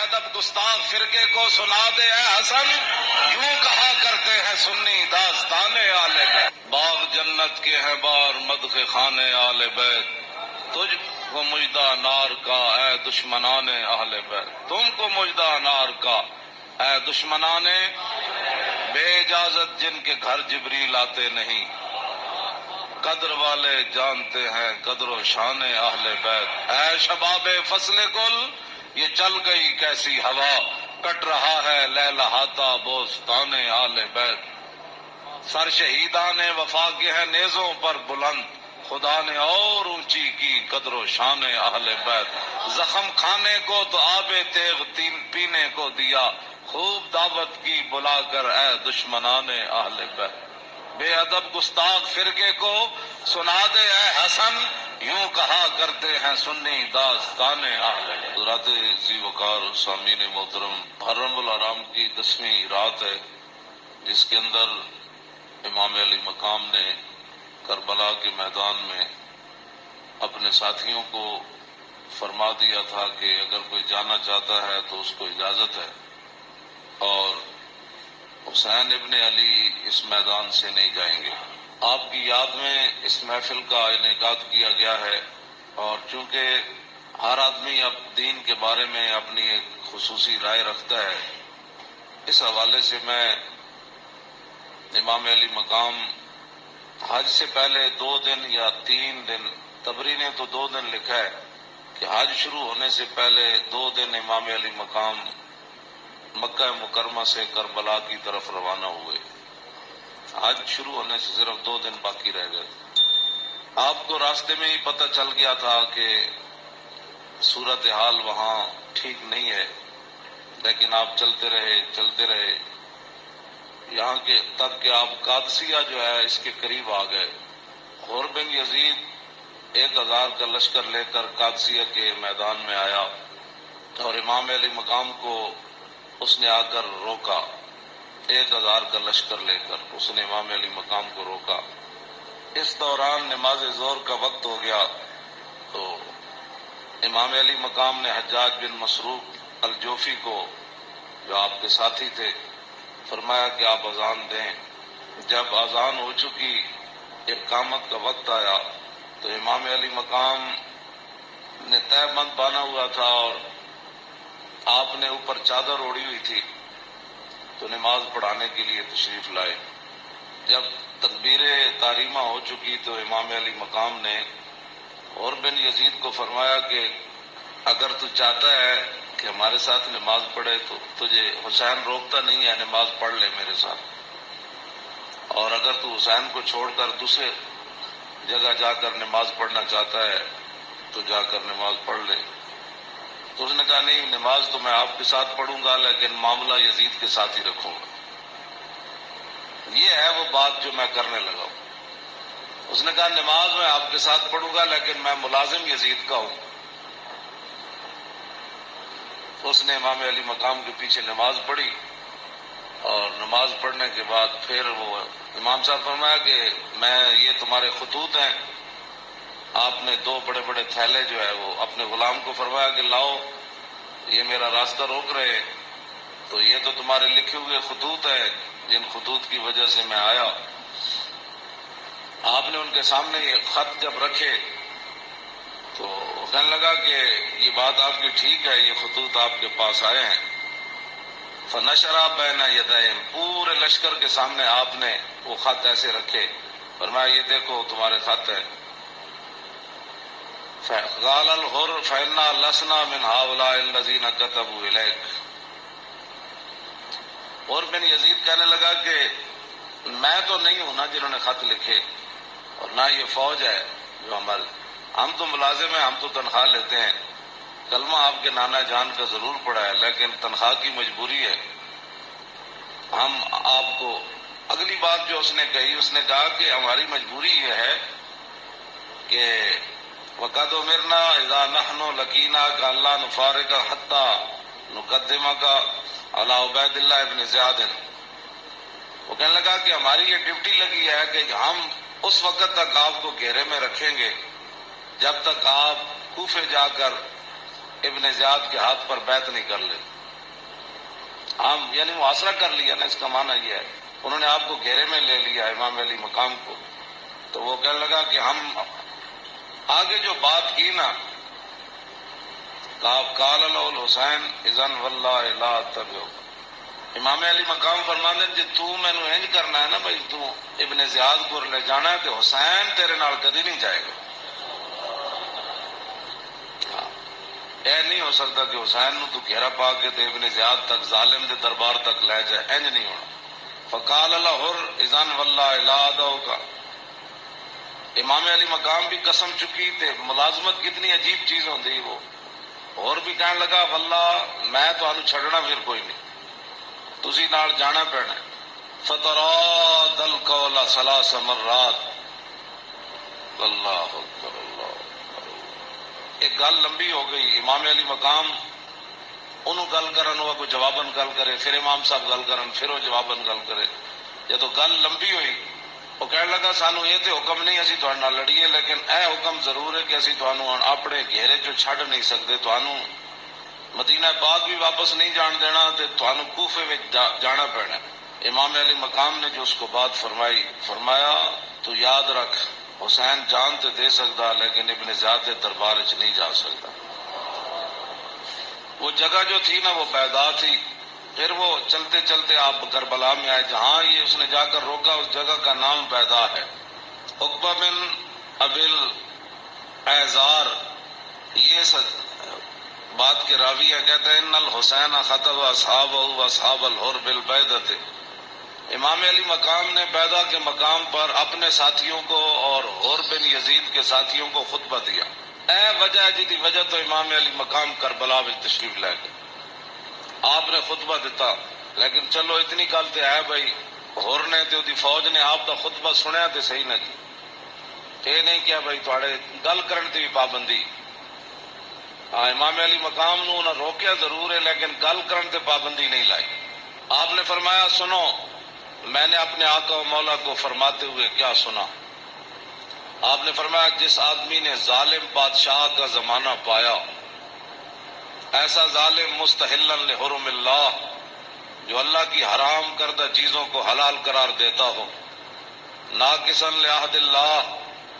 ادب گستاخ فرقے کو سنا دے اے حسن، یوں کہا کرتے ہیں سنی داستان آل بیت۔ باغ جنت کے ہیں بار مدح خانے آل بیت، تجھ کو مجدہ نار کا اے دشمنان اہل بیت۔ تم کو مجدہ نار کا اے دشمنان بے اجازت جن کے گھر جبریل آتے نہیں، قدر والے جانتے ہیں قدر و شان اہل بیت۔ اے شباب فصل گل، یہ چل گئی کیسی ہوا، کٹ رہا ہے لہلہاتا بوستان اہل بیت۔ سر شہیدان وفا کے ہیں نیزوں پر بلند، خدا نے اور اونچی کی قدر و شان اہل بیت۔ زخم کھانے کو تو آب تیغ پینے کو دیا، خوب دعوت کی بلا کر اے دشمنان اہل بیت۔ بے ادب گستاخ فرقے کو سنا دے اے حسن، یوں کہا کرتے ہیں سنی داستان اہل بیت۔ حضرات ذی وقار سامعین محترم، محرم الحرام کی 10ویں رات ہے، جس کے اندر امام علی مقام نے کربلا کے میدان میں اپنے ساتھیوں کو فرما دیا تھا کہ اگر کوئی جانا چاہتا ہے تو اس کو اجازت ہے، اور حسین ابن علی اس میدان سے نہیں جائیں گے۔ آپ کی یاد میں اس محفل کا انعقاد کیا گیا ہے، اور چونکہ ہر آدمی اب دین کے بارے میں اپنی ایک خصوصی رائے رکھتا ہے، اس حوالے سے میں امام علی مقام حج سے پہلے 2 دن یا 3 دن، طبری نے تو 2 دن لکھا ہے کہ حج شروع ہونے سے پہلے 2 دن امام علی مقام مکہ مکرمہ سے کربلا کی طرف روانہ ہوئے۔ حج شروع ہونے سے صرف 2 دن باقی رہ گئے۔ آپ کو راستے میں ہی پتہ چل گیا تھا کہ صورتحال وہاں ٹھیک نہیں ہے، لیکن آپ چلتے رہے یہاں کے تک کہ آپ قادسیہ جو ہے اس کے قریب آ گئے۔ غور بن یزید 1000 کا لشکر لے کر قادسیہ کے میدان میں آیا، اور امام علی مقام کو اس نے آ کر روکا۔ 1000 کا لشکر لے کر اس نے امام علی مقام کو روکا۔ اس دوران نماز ظہر کا وقت ہو گیا، تو امام علی مقام نے حجاج بن مسروق الجوفی کو، جو آپ کے ساتھی تھے، فرمایا کہ آپ اذان دیں۔ جب اذان ہو چکی، اقامت کا وقت آیا، تو امام علی مقام نے تہہ بند باندھا ہوا تھا اور آپ نے اوپر چادر اوڑھی ہوئی تھی، تو نماز پڑھانے کے لیے تشریف لائے۔ جب تکبیر تحریمہ ہو چکی تو امام علی مقام نے اور بن یزید کو فرمایا کہ اگر تو چاہتا ہے کہ ہمارے ساتھ نماز پڑھے تو تجھے حسین روکتا نہیں ہے، نماز پڑھ لے میرے ساتھ، اور اگر تو حسین کو چھوڑ کر دوسرے جگہ جا کر نماز پڑھنا چاہتا ہے تو جا کر نماز پڑھ لے۔ تو اس نے کہا نہیں، نماز تو میں آپ کے ساتھ پڑھوں گا، لیکن معاملہ یزید کے ساتھ ہی رکھوں گا۔ یہ ہے وہ بات جو میں کرنے لگا ہوں۔ اس نے کہا نماز میں آپ کے ساتھ پڑھوں گا، لیکن میں ملازم یزید کا ہوں۔ اس نے امام علی مقام کے پیچھے نماز پڑھی، اور نماز پڑھنے کے بعد پھر وہ امام صاحب فرمایا کہ یہ تمہارے خطوط ہیں۔ آپ نے 2 بڑے بڑے تھیلے جو ہے وہ اپنے غلام کو فرمایا کہ لاؤ، یہ میرا راستہ روک رہے، تو یہ تو تمہارے لکھے ہوئے خطوط ہیں، جن خطوط کی وجہ سے میں آیا۔ آپ نے ان کے سامنے یہ خط جب رکھے تو کہنے لگا کہ یہ بات آپ کی ٹھیک ہے، یہ خطوط آپ کے پاس آئے ہیں۔ فنشرا بین یدیہم، پورے لشکر کے سامنے آپ نے وہ خط ایسے رکھے، فرمایا یہ دیکھو تمہارے خط ہے۔ قال الحر فإنا لسنا من هؤلاء الذين كتبوا إليك۔ اور بن یزید کہنے لگا کہ میں تو نہیں ہوں نا جنہوں نے خط لکھے، اور نہ یہ فوج ہے جو ہم تو ملازم ہیں، ہم تو تنخواہ لیتے ہیں، کلمہ آپ کے نانا جان کا ضرور پڑا ہے، لیکن تنخواہ کی مجبوری ہے۔ ہم آپ کو اگلی بات جو اس نے کہی، اس نے کہا کہ ہماری مجبوری یہ ہے کہ وَقَدْ أُمِرْنَا إِذَا نَحْنُ لَقِينَاكَ أَلَّا نُفَارِقَ حَتَّى نُقَدِّمَكَ عَلَىٰ عُبَيْدِ اللَّهِ بْنِ زِيَادٍ۔ وہ کہنے لگا کہ ہماری یہ ڈیوٹی لگی ہے کہ ہم اس وقت تک آپ کو گھیرے میں رکھیں گے جب تک آپ کوفے جا کر ابن زیاد کے ہاتھ پر بیعت نہیں کر لی. ہم یعنی محاصرہ کر لیا نا، اس کا معنی یہ ہے انہوں نے آپ کو گھیرے میں لے لیا امام علی مقام کو. تو وہ کہنے لگا کہ ہم آگے جو بات کی نا، قال له الحسین اذن واللہ لا اتبعک. امام علی مقام فرماندے جی تو مینوں انج کرنا ہے نا بھائی، تو ابن زیاد کو لے جانا ہے تو حسین تیرے نال کدی نہیں جائے گا. اے نہیں ہو سکتا کہ حسین نو تو گھیرا پا کے تے ابن زیاد تک ظالم دے دربار تک لے جائے، انج نہیں ہونا. فقال له اذن واللہ لا ادعوک. امام علی مقام بھی قسم چکی تے ملازمت کتنی عجیب چیز ہوندی. وہ اور بھی کہنے لگا واللہ میں تانوں چھڑنا پھر کوئی نہیں، تسی نال جانا پینا. فتراد القول ثلاث مرات. اللہ اکبر اللہ. ایک گل لمبی ہو گئی، امام علی مقام انہوں گل کرن ہوا کوئی جواباً گل کرے، پھر امام صاحب گل کرن پھر وہ جواباً گل کرے. جدو گل لمبی ہوئی وہ کہنے لگا سانو یہ تو حکم نہیں اسی تہاڈے نال لڑیے، لیکن اے حکم ضرور ہے کہ اسی تہانوں اپنے گھیرے چوں چھڈ نہیں سکتے، تہانوں مدینہ پاک بھی واپس نہیں جان دینا تے تہانوں کوفے وچ جانا پینا. امام علی مقام نے جو اس کو بات فرمائی، فرمایا تو یاد رکھ حسین جان تے دے سکتا لیکن ابن زیاد کے دربار وچ نہیں جا سکتا. وہ جگہ جو تھی نا وہ بیضاء تھی. پھر وہ چلتے چلتے آپ کربلا میں آئے، جہاں یہ اس نے جا کر روکا اس جگہ کا نام بیضاء ہے. عقبہ بن ابی العیزار یہ بات کے راوی ہے، کہتے ہیں ان الحسین خطب اصحابہ واصحاب الحر بالبیضۃ. امام علی مقام نے بیضاء کے مقام پر اپنے ساتھیوں کو اور حر بن یزید کے ساتھیوں کو خطبہ دیا. اے وجہ جی دی وجہ تو امام علی مقام کربلا میں تشریف لے گئے، آپ نے خطبہ دیتا. لیکن چلو اتنی گل تے ہے بھائی حر نے تے دی فوج نے آپ دا خطبہ سنیا تے صحیح نہ جی، یہ نہیں کیا بھائی تھوڑے گل کرن تے بھی پابندی. امام علی مقام نو انہاں روکیا ضرور ہے لیکن گل کرن تے پابندی نہیں لائی. آپ نے فرمایا سنو میں نے اپنے آقا و مولا کو فرماتے ہوئے کیا سنا. آپ نے فرمایا جس آدمی نے ظالم بادشاہ کا زمانہ پایا، ایسا ظالم مستحلا لحرم اللہ جو اللہ کی حرام کردہ چیزوں کو حلال قرار دیتا ہو، ناقصا لعہد اللہ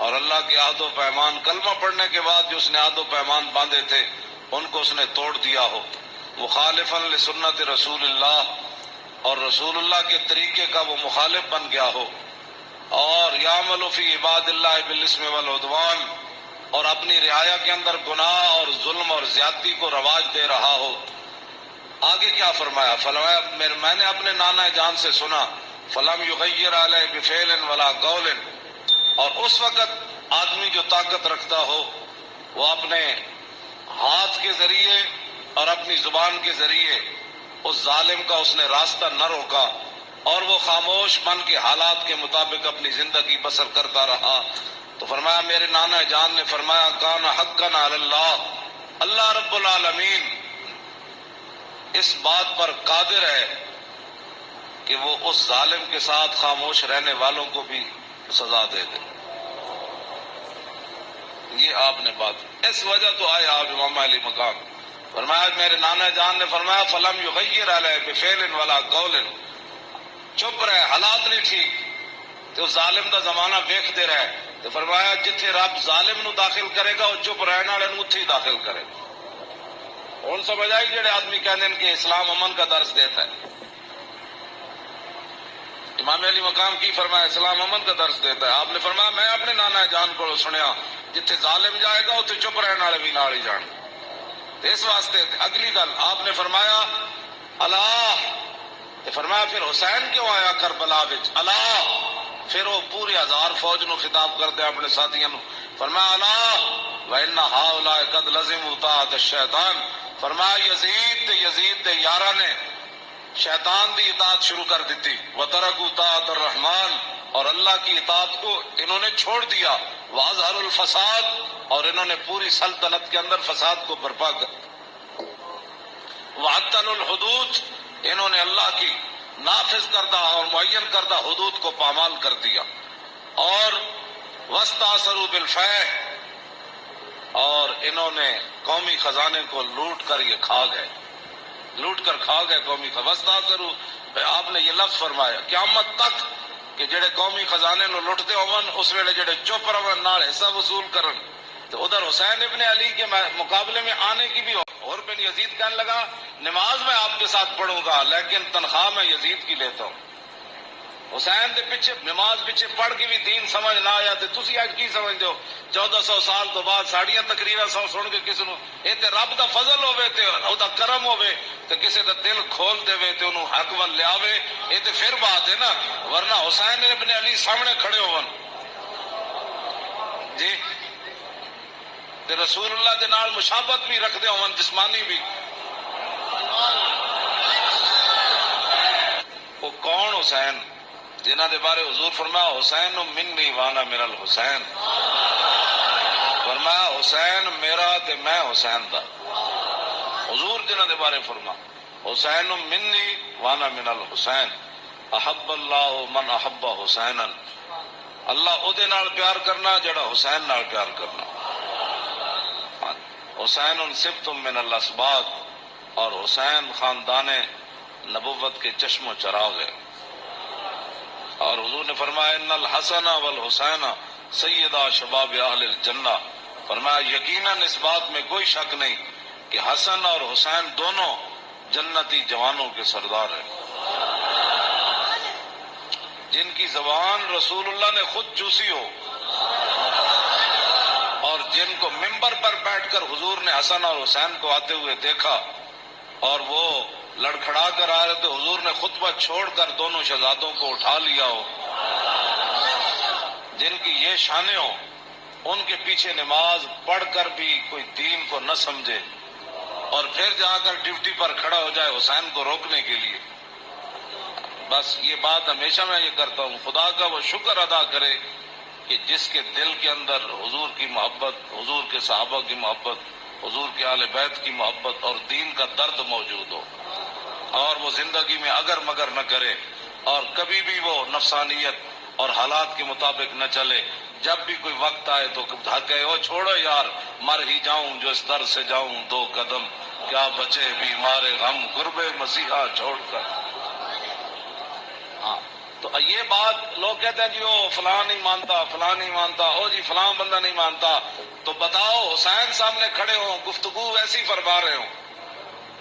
اور اللہ کے عہد و پیمان، کلمہ پڑھنے کے بعد جو اس نے عہد و پیمان باندھے تھے ان کو اس نے توڑ دیا ہو، مخالفا لسنت رسول اللہ اور رسول اللہ کے طریقے کا وہ مخالف بن گیا ہو، اور یعمل فی عباد اللہ بالاسم والعدوان اور اپنی رعایا کے اندر گناہ اور ظلم اور زیادتی کو رواج دے رہا ہو. آگے کیا فرمایا؟ فرمایا میں نے اپنے نانا جان سے سنا فلم یغیر علیہ بفعل ولا قول، اور اس وقت آدمی جو طاقت رکھتا ہو وہ اپنے ہاتھ کے ذریعے اور اپنی زبان کے ذریعے اس ظالم کا اس نے راستہ نہ روکا اور وہ خاموش بن کے حالات کے مطابق اپنی زندگی بسر کرتا رہا. تو فرمایا میرے نانا جان نے فرمایا کان حقا علی اللہ، اللہ رب العالمین اس بات پر قادر ہے کہ وہ اس ظالم کے ساتھ خاموش رہنے والوں کو بھی سزا دے دے. یہ آپ نے بات، اس وجہ تو آئے آپ امام علی مقام. فرمایا میرے نانا جان نے فرمایا فلم یغیر علیہ بفعل ولا قول، چپ رہے، حالات نہیں ٹھیک تو ظالم دا زمانہ ویکھتے رہے. تو فرمایا جتھے رب ظالم نو داخل کرے گا وہ چپ رہنے والے نو اتھی داخل کرے گا. ہن سمجھ آئی جڑے آدمی کہندے ہیں کہ اسلام امن کا درس دیتا ہے. امام علی مقام کی فرمایا اسلام امن کا درس دیتا ہے. آپ نے فرمایا میں اپنے نانا جان کو سنیا جتھے ظالم جائے گا اتھے چپ رہنے والے بھی نال ہی جان. اس واسطے اگلی گل آپ نے فرمایا اللہ، فرمایا پھر حسین کیوں آیا کربلا وچ؟ اللہ، پھر وہ پوری 1000 فوج نو خطاب کر دیا اپنے ساتھیوں نو. فرمایا اللہ وَإِنَّ هَؤُلَاءِ قَدْ لَزِمُوا طَاعَةَ الشَّيْطَانِ. فرمایا یزید دے یارہ نے شیطان دی اطاعت شروع کر دیتی. وَتَرَكُوا طَاعَةَ الرَّحْمَنِ، اور اللہ کی اطاعت کو انہوں نے چھوڑ دیا. وَأَظْهَرُوا الْفَسَادَ، اور انہوں نے پوری سلطنت کے اندر فساد کو برپا کر. وَعَطَّلُوا الْحُدُودَ، انہوں نے اللہ کی نافذ کردہ اور معین کردہ حدود کو پامال کر دیا. اور وَاسْتَأْثَرُوا بِالْفَیْحِ، اور انہوں نے قومی خزانے کو لوٹ کر یہ کھا گئے، لوٹ کر کھا گئے قومی خزانہ ضرور۔ آپ نے یہ لفظ فرمایا قیامت تک کہ جڑے قومی خزانے نو لٹتے ہون اس ویلے جڑے چپ رہن نال حصہ وصول کرن، تو ادھر حسین ابن علی کے مقابلے میں آنے کی بھی اور بن یزید کہنے لگا نماز میں آپ کے ساتھ پڑھوں گا لیکن تنخواہ میں یزید کی لیتا ہوں۔ حسین دے پیچھے نماز پیچھے پڑھ کے بھی دین سمجھ نہ آیا تے تسی اج کی سمجھدے ہو 1400 سال تو بعد ساڑیاں تقریراں سن کے کسی نو اے تے رب دا فضل ہوے تے او دا کرم ہوے تے کسی دا دل کھول دے تے انہوں حق ول لیاوے، اے تے پھر بات ہے نا، ورنہ حسین ابن علی سامنے کھڑے ہون جی تے رسول اللہ دے نال مشابہت بھی رکھدے ہون جسمانی بھی، وہ کون حسین جنہ دے بارے حضور فرمایا حسین منی وانا من الحسین، فرمایا حسین میرا تے میں حسین دا، حضور جنہ دے بارے فرما حسین منی وانا من الحسین، احب اللہ من احب حسینا، اللہ او دے نال پیار کرنا جڑا حسین نال پیار کرنا، حسین سبت من الاسباط، اور حسین خاندان نبوت کے چشم و چراغ ہے، اور حضور نے فرمایا ان الحسن والحسین سیدہ شباب اہل الجنہ، فرمایا یقیناً اس بات میں کوئی شک نہیں کہ حسن اور حسین دونوں جنتی جوانوں کے سردار ہیں، جن کی زبان رسول اللہ نے خود چوسی ہو، اور جن کو ممبر پر بیٹھ کر حضور نے حسن اور حسین کو آتے ہوئے دیکھا اور وہ لڑکھڑا کر آ رہے تھے، حضور نے خطبہ چھوڑ کر دونوں شہزادوں کو اٹھا لیا ہو، جن کی یہ شانیں ہو، ان کے پیچھے نماز پڑھ کر بھی کوئی دین کو نہ سمجھے اور پھر جا کر ڈیوٹی پر کھڑا ہو جائے حسین کو روکنے کے لیے۔ بس یہ بات ہمیشہ میں یہ کرتا ہوں، خدا کا وہ شکر ادا کرے کہ جس کے دل کے اندر حضور کی محبت، حضور کے صحابہ کی محبت، حضور کے اہل بیت کی محبت اور دین کا درد موجود ہو، اور وہ زندگی میں اگر مگر نہ کرے اور کبھی بھی وہ نفسانیت اور حالات کے مطابق نہ چلے، جب بھی کوئی وقت آئے تو کہے او چھوڑو یار مر ہی جاؤں جو اس در سے جاؤں دو قدم، کیا بچے بیمار غم قرب مسیحا چھوڑ کر۔ ہاں تو یہ بات لوگ کہتے ہیں جی وہ فلاں نہیں مانتا، فلاں نہیں مانتا، او جی فلاں بندہ نہیں مانتا، تو بتاؤ حسین سامنے کھڑے ہوں گفتگو ویسی فرما رہے ہوں،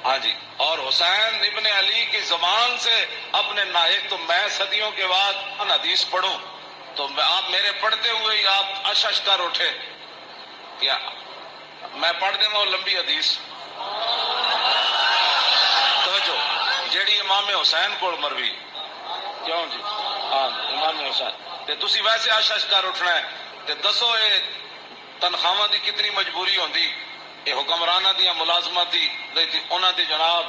ہاں جی، اور حسین ابن علی کی زبان سے اپنے ایک تو میں صدیوں کے بعد حدیث پڑھوں تو آپ میرے پڑھتے ہوئے ہی آپ اش اش کر اٹھے، کیا میں پڑھ دیں وہ لمبی حدیث توجہ جیڑی امام حسین کو مروی کیوں جی، ہاں امام حسین تے تسی ویسے اش اش کر اٹھنا ہے تے دسو یہ تنخواہاں دی کتنی مجبوری ہوندی، یہ حکمرانہ دیا ملازمت دی انہاں دی جناب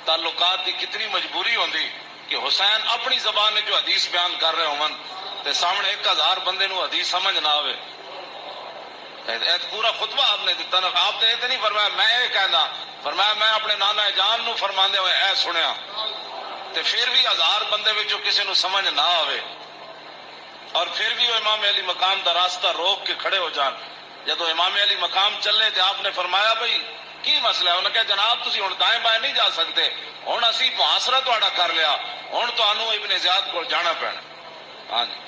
تعلقات دی کتنی مجبوری ہوندی کہ حسین اپنی زبان میں جو حدیث بیان کر رہے ہوں تے سامنے 1000 بندے نو حدیث سمجھ نہ آوے، پورا خطبہ آپ نے دیتا نا، آپ نے نہیں فرمایا میں یہ کہنا، فرمایا میں اپنے نانا جان نو فرماندے ہوئے اے سنیا تے پھر بھی 1000 بندے وچوں کسی نو سمجھ نہ آوے اور پھر بھی وہ امام علی مقام دا راستہ روک کے کھڑے ہو جان، جدو امام علی مقام چلے تے آپ نے فرمایا بھئی کی مسئلہ ہے، انہوں نے کہا جناب تسی ہن دائیں بائیں نہیں جا سکتے، ہن اسی محاصرہ تہاڈا کر لیا، ہن تانوں ابن زیاد کو جانا پینا۔ ہاں جی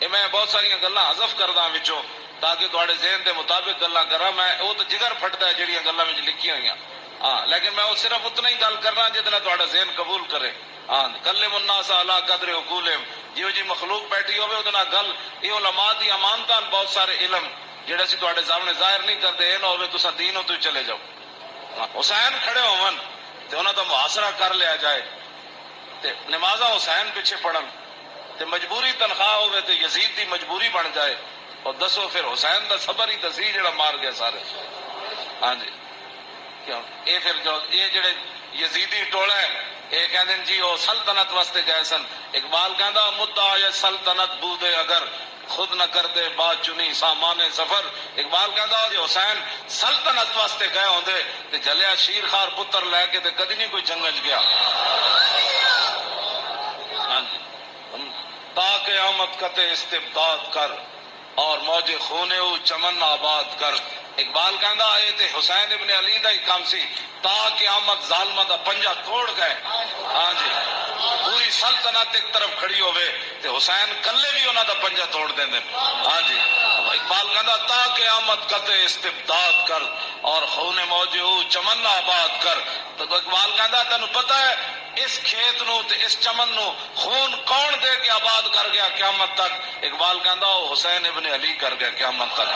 یہ میں بہت ساری گلاں حذف کردا وچوں تاکہ تہاڈے ذہن دے مطابق گلاں کراں، میں وہ تو جگر پھٹدا ہے جڑیاں گلاں وچ لکھیاں ہوئیاں، ہاں لیکن میں وہ صرف اتنا ہی گل کرنا جتنا تہاڈا ذہن قبول کرے۔ ہاں کلم الناس علی قدر عقولہم، جیو جی مخلوق بیٹھی ہوے اودے نال گل، یہ علماء دی امانتاں بہت سارے علم جڑے اسی تہاڈے سامنے ظاہر نہیں کرتے، اے نہ ہوے تساں دینوں تو چلے جاؤ۔ حسین کھڑے ہون تے انہاں دا محاصرہ کر لیا جائے تے نمازاں حسین پیچھے پڑھن تے مجبوری تنخواہ ہوے تے یزید دی مجبوری بن جائے، اور دسو پھر حسین دا صبر ہی تسی جڑا مار گیا سارے۔ ہاں جی کیوں اے پھر جو یہ جڑے یزیدی ٹولا ہے یہ کہندے جی وہ سلطنت واسطے گئے سن، اقبال کہندا مدعا یہ سلطنت بودے اگر خود نہ کردے بات چنی سامان سفر، اقبال کہندا جی حسین سلطنت واسطے گئے ہوندے تے جلیا شیر خار پتر لے کے تے کدی نہیں کوئی جنگج گیا۔ ہاں جی تا قیامت کتے استبداد کر اور موج خونے او چمن آباد کر، اقبال کہندا اے تے حسین ابن علی دا ہی کام سی تا قیامت ظالمہ دا پنجہ توڑ گئے. ہاں جی پوری سلطنت ایک طرف کھڑی ہوئے تے حسین کلے بھی انہاں دا پنجہ توڑ دیندے. ہاں جی اقبال کہندا تا قیامت قطع استبداد کر اور خون موجو چمن آباد کر. تو اقبال کہندا تینوں پتہ ہے اس کھیت نو تے اس چمن نو خون کون دے کے آباد کر گیا قیامت تک؟ اقبال کہندا وہ حسین ابن علی کر گیا قیامت تک.